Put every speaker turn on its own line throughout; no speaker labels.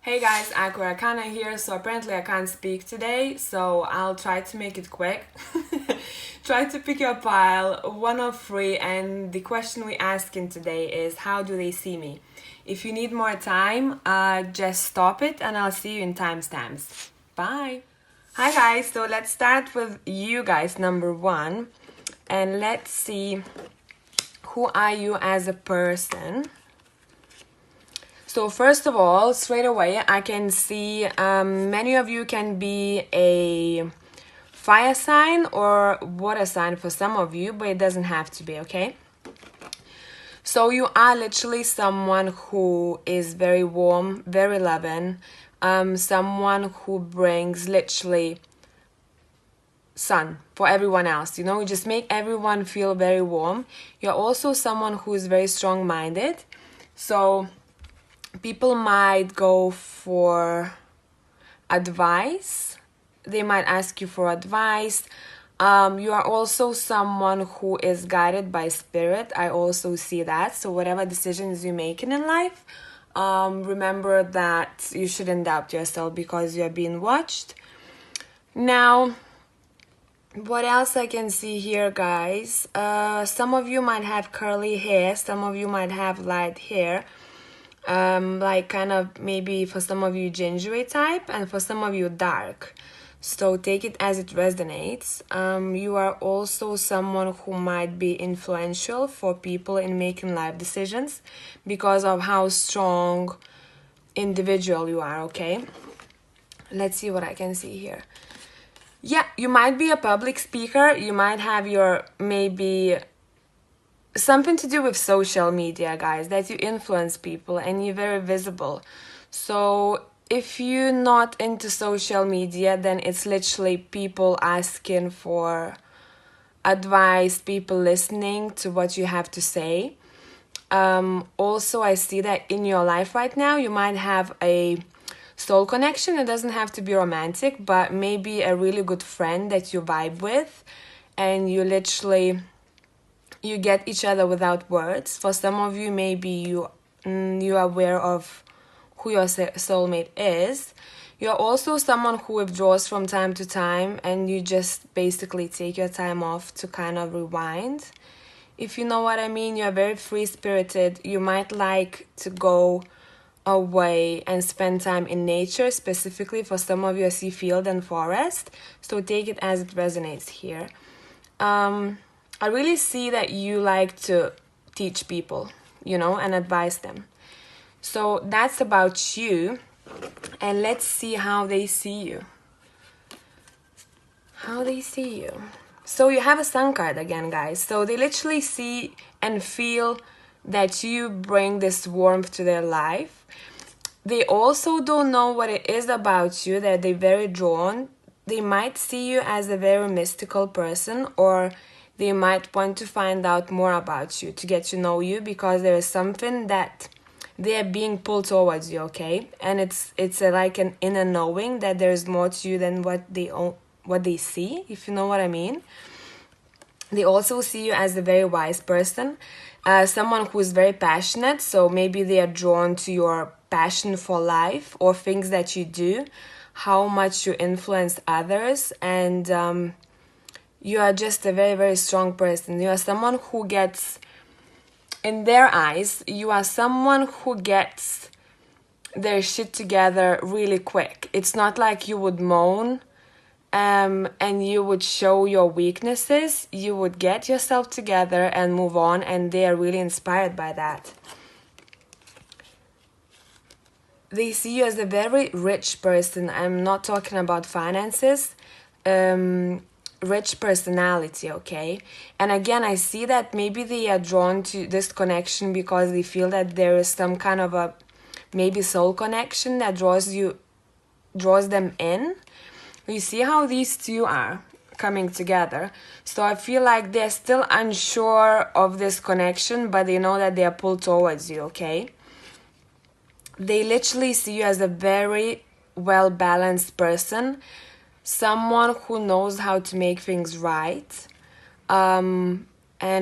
Hey guys, Akana here. So apparently I can't speak today, so I'll try to make it quick. Try to pick your pile, one of three, and the question we asking today is how do they see me? If you need more time, just stop it and I'll see you in timestamps. Bye. Hi guys, so let's start with you guys, number one, and let's see who are you as a person. So first of all, straight away, I can see many of you can be a fire sign or water sign for some of you, but it doesn't have to be, okay? So you are literally someone who is very warm, very loving, someone who brings literally sun for everyone else. You just make everyone feel very warm. You're also someone who is very strong-minded. So people might go for advice. They might ask you for advice. You are also someone who is guided by spirit. I also see that. So whatever decisions you're making in life, remember that you shouldn't doubt yourself because you're being watched. Now, what else I can see here, guys? Some of you might have curly hair. Some of you might have light hair. Like kind of maybe for some of you gingery type and for some of you dark. So take it as it resonates. You are also someone who might be influential for people in making life decisions because of how strong individual you are, okay? Let's see what I can see here. Yeah, you might be a public speaker. You might have your maybe something to do with social media, guys, that you influence people and you're very visible. So if you're not into social media, then it's literally people asking for advice, people listening to what you have to say. Also, I see that in your life right now, you might have a soul connection. It doesn't have to be romantic, but maybe a really good friend that you vibe with and you literally you get each other without words. For some of you, maybe you are aware of who your soulmate is. You're also someone who withdraws from time to time and you just basically take your time off to kind of rewind. If you know what I mean, you're very free-spirited. You might like to go away and spend time in nature. Specifically for some of you, I see field and forest. So take it as it resonates here. I really see that you like to teach people, and advise them. So that's about you. And let's see how they see you. How they see you. So you have a sun card again, guys. So they literally see and feel that you bring this warmth to their life. They also don't know what it is about you that they're very drawn. They might see you as a very mystical person, or they might want to find out more about you, to get to know you, because there is something that they are being pulled towards you, okay? And it's like an inner knowing that there's more to you than what they see, if you know what I mean. They also see you as a very wise person, someone who is very passionate. So maybe they are drawn to your passion for life or things that you do, how much you influence others, and you are just a very, very strong person. You are someone who gets, in their eyes, you are someone who gets their shit together really quick. It's not like you would moan and you would show your weaknesses. You would get yourself together and move on, and they are really inspired by that. They see you as a very rich person. I'm not talking about finances. Rich personality, okay? And again, I see that maybe they are drawn to this connection because they feel that there is some kind of a maybe soul connection that draws them in. You see how these two are coming together. So I feel like they're still unsure of this connection, but they know that they are pulled towards you, okay? They literally see you as a very well-balanced person, someone who knows how to make things right. And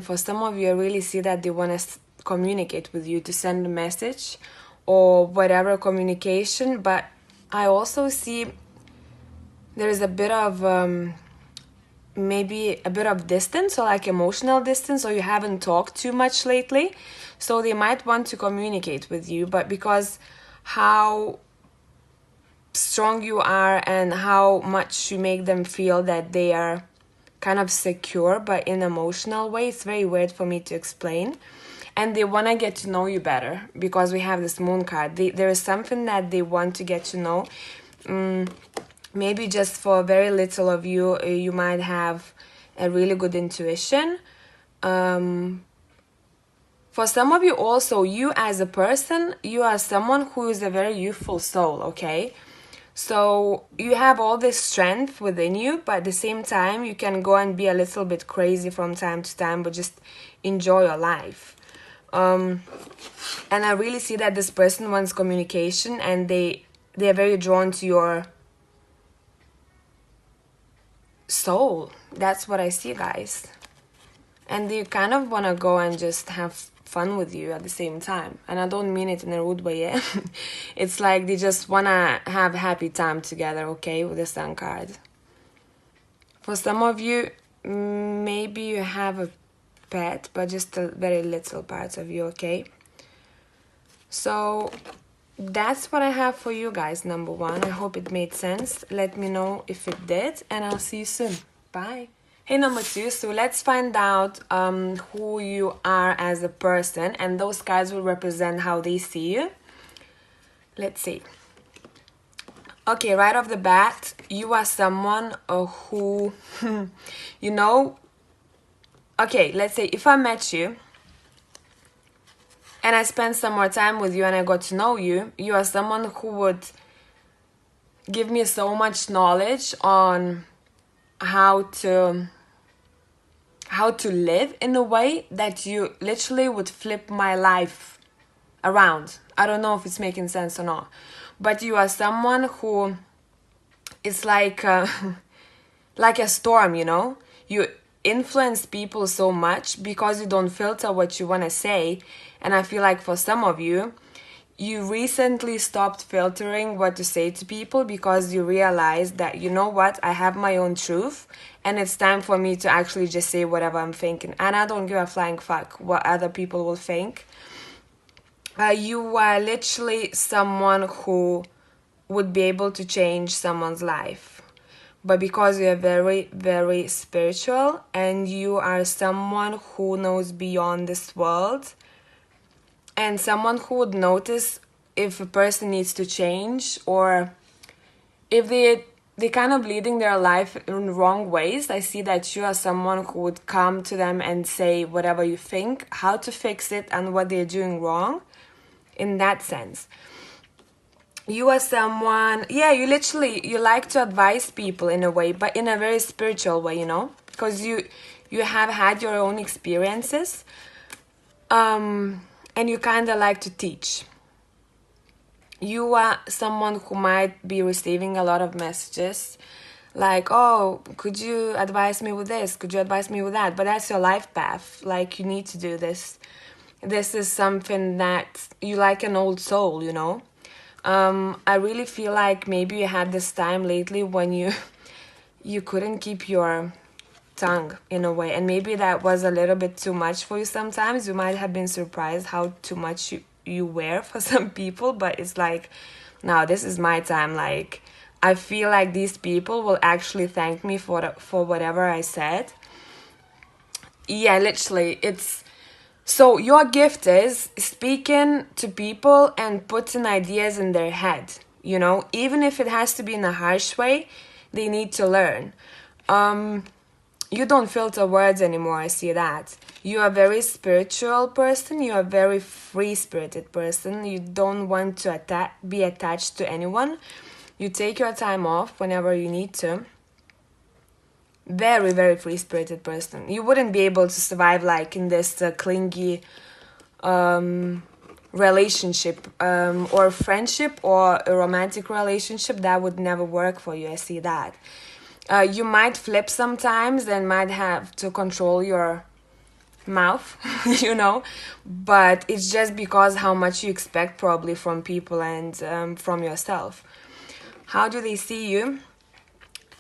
for some of you, I really see that they want to communicate with you, to send a message, or whatever communication, but I also see there's a bit of maybe a bit of distance, or like emotional distance, or you haven't talked too much lately, so they might want to communicate with you, but because how strong you are and how much you make them feel that they are kind of secure but in an emotional way, it's very weird for me to explain, and they want to get to know you better because we have this moon card. There is something that they want to get to know. Maybe just for very little of you, you might have a really good intuition. For some of you also, you as a person, you are someone who is a very youthful soul, okay? So you have all this strength within you, but at the same time, you can go and be a little bit crazy from time to time, but just enjoy your life. And I really see that this person wants communication, and they are very drawn to your soul. That's what I see, guys. And they kind of want to go and just have fun with you at the same time, and I don't mean it in a rude way, yeah. It's like they just want to have a happy time together, okay, with the Sun card. For some of you, maybe you have a pet, but just a very little part of you, okay? So that's what I have for you guys, number one. I hope it made sense. Let me know if it did, and I'll see you soon. Bye. Hey, number two, so let's find out who you are as a person, and those cards will represent how they see you. Let's see. Okay, right off the bat, you are someone who, you know, okay, let's say if I met you and I spent some more time with you and I got to know you, you are someone who would give me so much knowledge on how to live in a way that you literally would flip my life around. I don't know if it's making sense or not, but you are someone who is like a storm, you know? You influence people so much because you don't filter what you want to say, and I feel like for some of you, you recently stopped filtering what to say to people because you realized that, you know what, I have my own truth and it's time for me to actually just say whatever I'm thinking, and I don't give a flying fuck what other people will think. You are literally someone who would be able to change someone's life, but because you are very, very spiritual and you are someone who knows beyond this world, and someone who would notice if a person needs to change, or if they kind of leading their life in wrong ways. I see that you are someone who would come to them and say whatever you think, how to fix it, and what they're doing wrong. In that sense, you are someone, yeah, you like to advise people in a way, but in a very spiritual way, you know, because you have had your own experiences, and you kind of like to teach. You are someone who might be receiving a lot of messages like, oh, could you advise me with this? Could you advise me with that? But that's your life path. Like, you need to do this. This is something that you like, an old soul, you know? I really feel like maybe you had this time lately when you couldn't keep your tongue in a way, and maybe that was a little bit too much for you sometimes. You might have been surprised how too much you wear for some people, but it's like, now this is my time. Like, I feel like these people will actually thank me for whatever I said. Yeah, literally, it's so your gift is speaking to people and putting ideas in their head, you know, even if it has to be in a harsh way. They need to learn. You don't filter words anymore, I see that. You are a very spiritual person. You are a very free-spirited person. You don't want to be attached to anyone. You take your time off whenever you need to. Very, very free-spirited person. You wouldn't be able to survive like in this clingy relationship or friendship or a romantic relationship. That would never work for you, I see that. You might flip sometimes and might have to control your mouth, you know, but it's just because how much you expect probably from people and from yourself. How do they see you?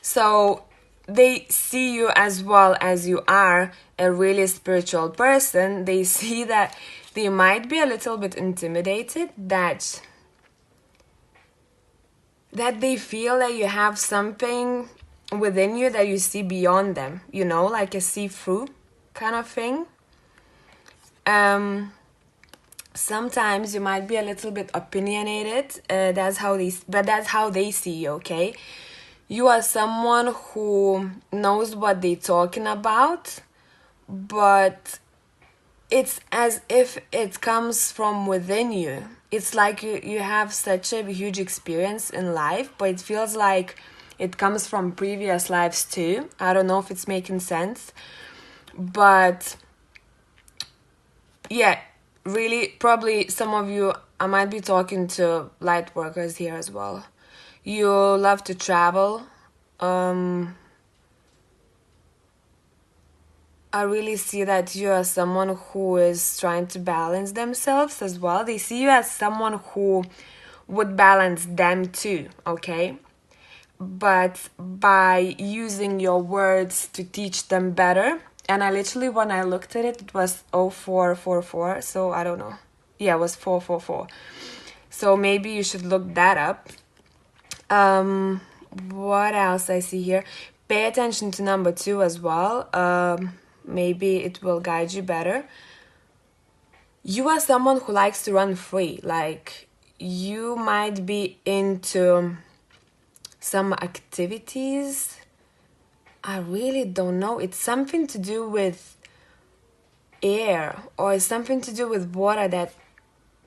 So they see you as well as you are a really spiritual person. They see that they might be a little bit intimidated, that they feel that you have something within you that you see beyond them, you know, like a see-through kind of thing. Sometimes you might be a little bit opinionated. That's how they see you, okay? You are someone who knows what they're talking about, but it's as if it comes from within you. It's like you have such a huge experience in life, but it feels like it comes from previous lives too. I don't know if it's making sense, but yeah, really, probably some of you, I might be talking to light workers here as well. You love to travel. I really see that you are someone who is trying to balance themselves as well. They see you as someone who would balance them too, okay? But by using your words to teach them better. And I literally, when I looked at it, it was 0444, so I don't know. Yeah, it was 444. So maybe you should look that up. What else I see here? Pay attention to number 2 as well. Maybe it will guide you better. You are someone who likes to run free. Like, you might be into some activities. I really don't know. It's something to do with air or something to do with water.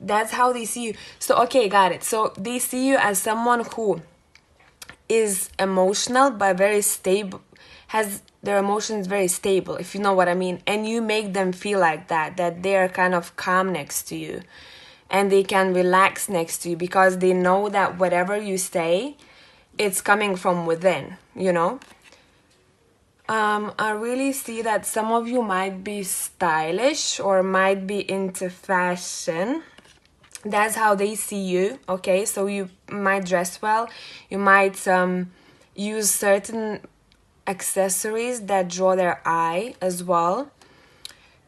That's how they see you. So, okay, got it. So they see you as someone who is emotional but very stable, has their emotions very stable, if you know what I mean. And you make them feel like that they're kind of calm next to you and they can relax next to you because they know that whatever you say, it's coming from within, you know. I really see that some of you might be stylish or might be into fashion. That's how they see you, okay? So you might dress well. You might use certain accessories that draw their eye as well.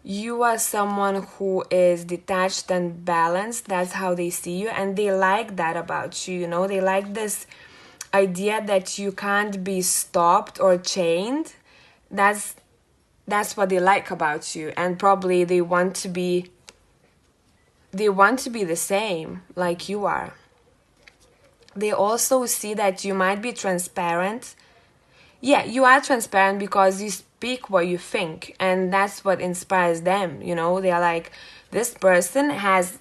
You are someone who is detached and balanced. That's how they see you. And they like that about you, you know? They like this idea that you can't be stopped or chained. That's what they like about you. And probably they want to be the same like you are. They also see that you might be transparent. Yeah, you are transparent because you speak what you think, and that's what inspires them, you know. They are like, this person has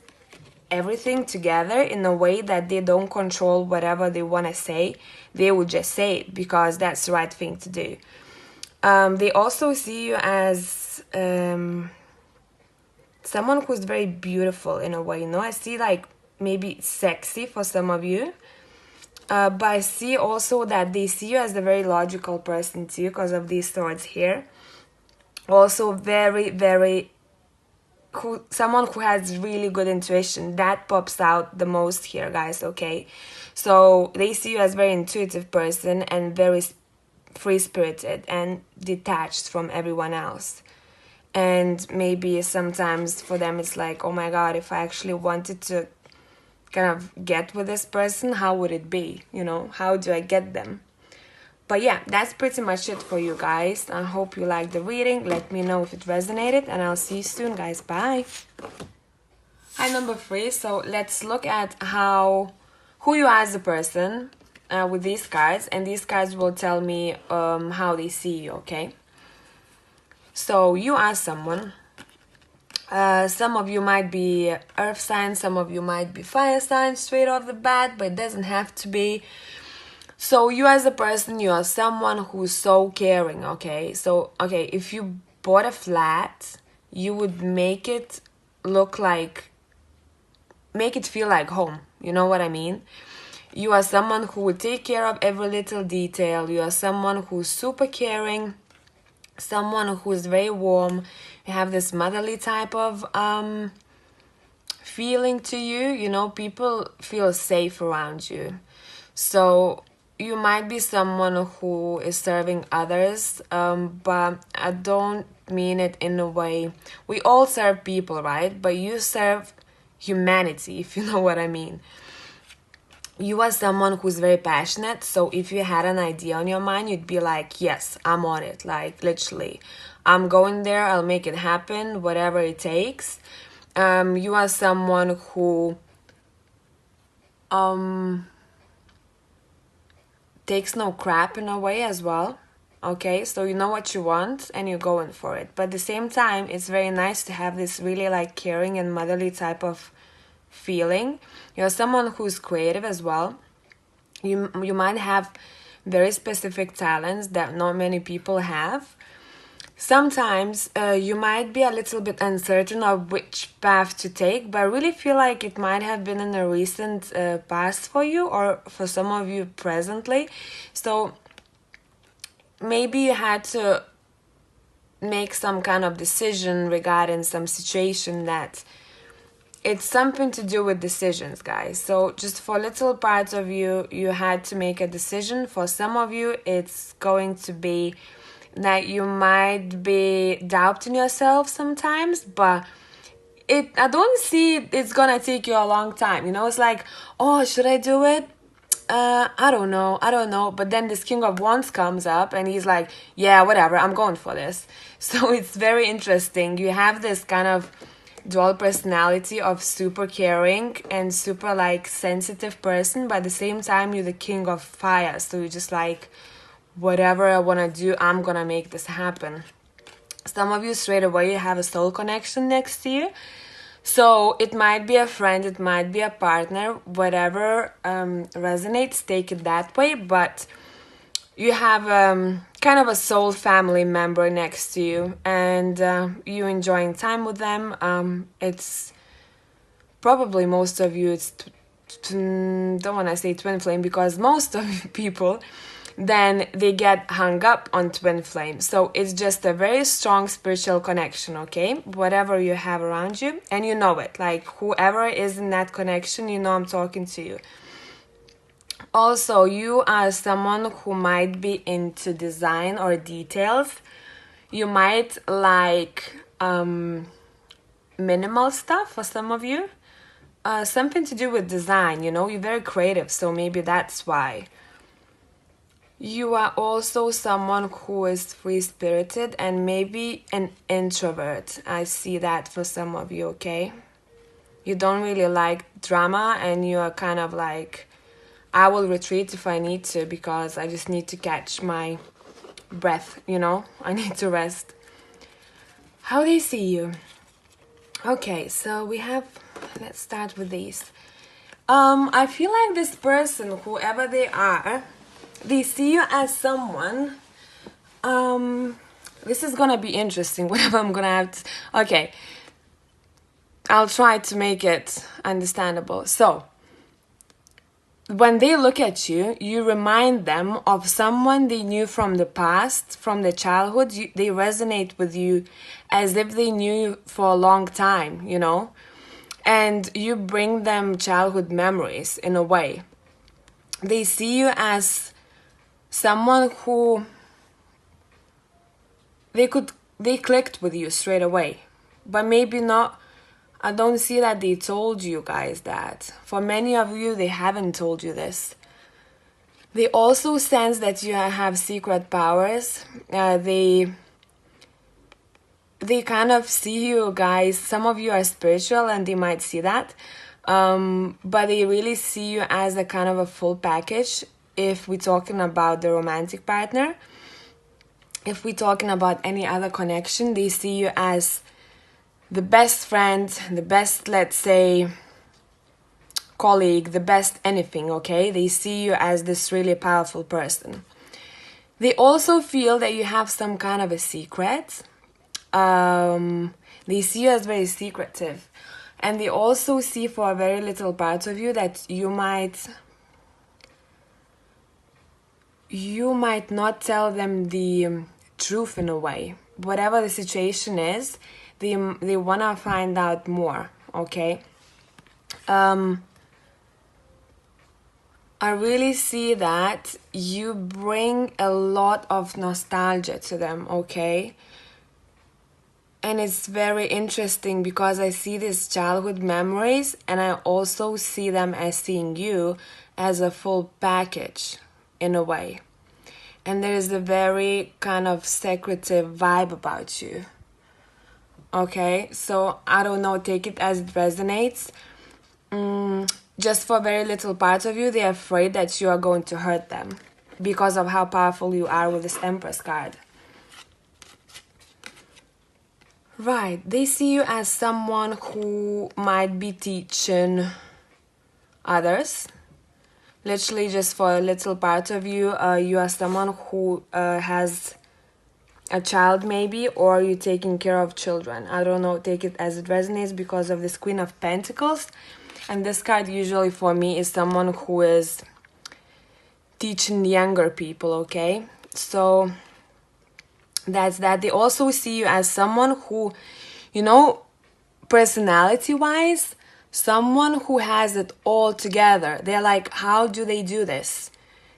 everything together in a way that they don't control whatever they want to say. They would just say it because that's the right thing to do. They also see you as someone who's very beautiful in a way, you know. I see like maybe sexy for some of you. But I see also that they see you as a very logical person too because of these swords here. Also very, very, someone who has really good intuition. That pops out the most here, guys, okay? So they see you as a very intuitive person and very free-spirited and detached from everyone else. And maybe sometimes for them it's like, oh my god, if I actually wanted to kind of get with this person, how would it be? You know, how do I get them? But yeah, that's pretty much it for you guys. I hope you liked the reading. Let me know if it resonated, and I'll see you soon, guys. Bye. Hi, number 3. So let's look at who you are as a person with these cards, and these cards will tell me how they see you, okay? So you are someone. Some of you might be earth signs, some of you might be fire signs straight off the bat, but it doesn't have to be. So you as a person, you are someone who's so caring, okay? So, okay, if you bought a flat, you would make it feel like home. You know what I mean? You are someone who would take care of every little detail. You are someone who's super caring. someone who's very warm. You have this motherly type of feeling to you. You know, people feel safe around you. So you might be someone who is serving others, but I don't mean it in a way. We all serve people, right? But you serve humanity, if you know what I mean. You are someone who's very passionate, so if you had an idea on your mind, you'd be like, yes, I'm on it. Like, literally, I'm going there, I'll make it happen, whatever it takes. You are someone who takes no crap in a way as well. Okay, so you know what you want and you're going for it. But at the same time, it's very nice to have this really like caring and motherly type of feeling. You're someone who's creative as well. You might have very specific talents that not many people have. Sometimes you might be a little bit uncertain of which path to take, but I really feel like it might have been in a recent past for you, or for some of you presently. So maybe you had to make some kind of decision regarding some situation that it's something to do with decisions, guys. So just for little parts of you, you had to make a decision. For some of you, it's going to be that you might be doubting yourself sometimes, but I don't see it's gonna take you a long time. You know, it's like, oh, should I do it? I don't know. But then this King of Wands comes up and he's like, yeah, whatever, I'm going for this. So it's very interesting. You have this kind of dual personality of super caring and super like sensitive person, but at the same time, you're the King of Fire. So you're just like, whatever I want to do, I'm gonna make this happen. Some of you straight away have a soul connection next to you. So it might be a friend, it might be a partner, whatever resonates, take it that way. But you have kind of a soul family member next to you, and you enjoying time with them. It's probably most of you, don't want to say twin flame, because most of people then they get hung up on twin flame. So it's just a very strong spiritual connection, okay? Whatever you have around you, and you know it. Like, whoever is in that connection, you know I'm talking to you. Also, you are someone who might be into design or details. You might like minimal stuff for some of you. Something to do with design, you know? You're very creative, so maybe that's why. You are also someone who is free-spirited and maybe an introvert. I see that for some of you, okay? You don't really like drama, and you are kind of like, I will retreat if I need to, because I just need to catch my breath, you know? I need to rest. How they see you? Okay, so we have, let's start with these. I feel like this person, whoever they are, they see you as someone, this is gonna be interesting, whatever I'm gonna have to, okay, I'll try to make it understandable. So, when they look at you, you remind them of someone they knew from the past, from the childhood. They resonate with you as if they knew you for a long time, you know? And you bring them childhood memories in a way. They see you as someone who they clicked with you straight away, but maybe not. I don't see that they told you guys that. For many of you, they haven't told you this. They also sense that you have secret powers. They kind of see you guys. Some of you are spiritual and they might see that, but they really see you as a kind of a full package. If we're talking about the romantic partner, if we're talking about any other connection, they see you as the best friend, the best, let's say, colleague, the best anything, okay? They see you as this really powerful person. They also feel that you have some kind of a secret. They see you as very secretive. And they also see for a very little part of you that you might not tell them the truth in a way. Whatever the situation is, they want to find out more, okay? I really see that you bring a lot of nostalgia to them, okay? And it's very interesting because I see these childhood memories, and I also see them as seeing you as a full package in a way. And there is a very kind of secretive vibe about you. Okay, so I don't know, take it as it resonates. Just for very little parts of you, they're afraid that you are going to hurt them because of how powerful you are with this Empress card. Right, they see you as someone who might be teaching others. Literally, just for a little part of you, you are someone who has a child maybe, or you're taking care of children. I don't know, take it as it resonates because of this Queen of Pentacles. And this card usually for me is someone who is teaching younger people, okay? So that's that. They also see you as someone who, you know, personality-wise, someone who has it all together. They're like, how do they do this?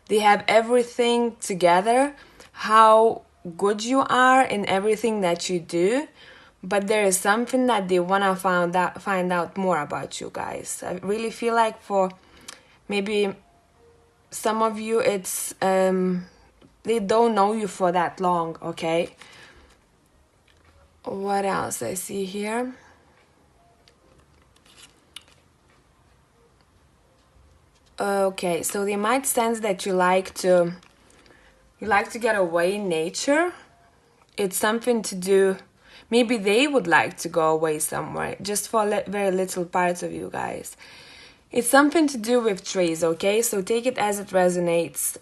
They have everything together, how good you are in everything that you do, but there is something that they want to find out more about you guys. I really feel like for maybe some of you, it's they don't know you for that long, okay? What else I see here? Okay, so they might sense that you like to get away in nature. It's something to do, maybe they would like to go away somewhere, just for very little parts of you guys. It's something to do with trees, okay? So take it as it resonates.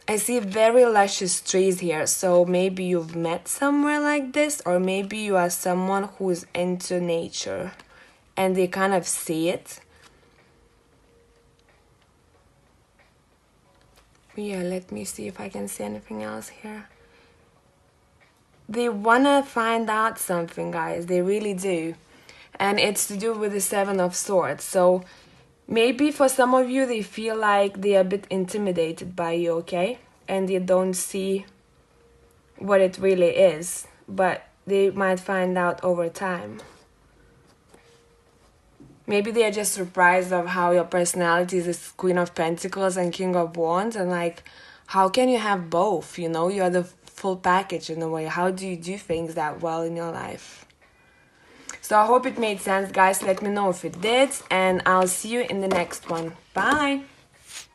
I see very luscious trees here, so maybe you've met somewhere like this, or maybe you are someone who's into nature and they kind of see it. Yeah, let me see if I can see anything else here. They want to find out something, guys. They really do. And it's to do with the Seven of Swords. So maybe for some of you, they feel like they're a bit intimidated by you, okay? And they don't see what it really is. But they might find out over time. Maybe they are just surprised of how your personality is this Queen of Pentacles and King of Wands. And like, how can you have both? You know, you're the full package in a way. How do you do things that well in your life? So I hope it made sense, guys. Let me know if it did. And I'll see you in the next one. Bye!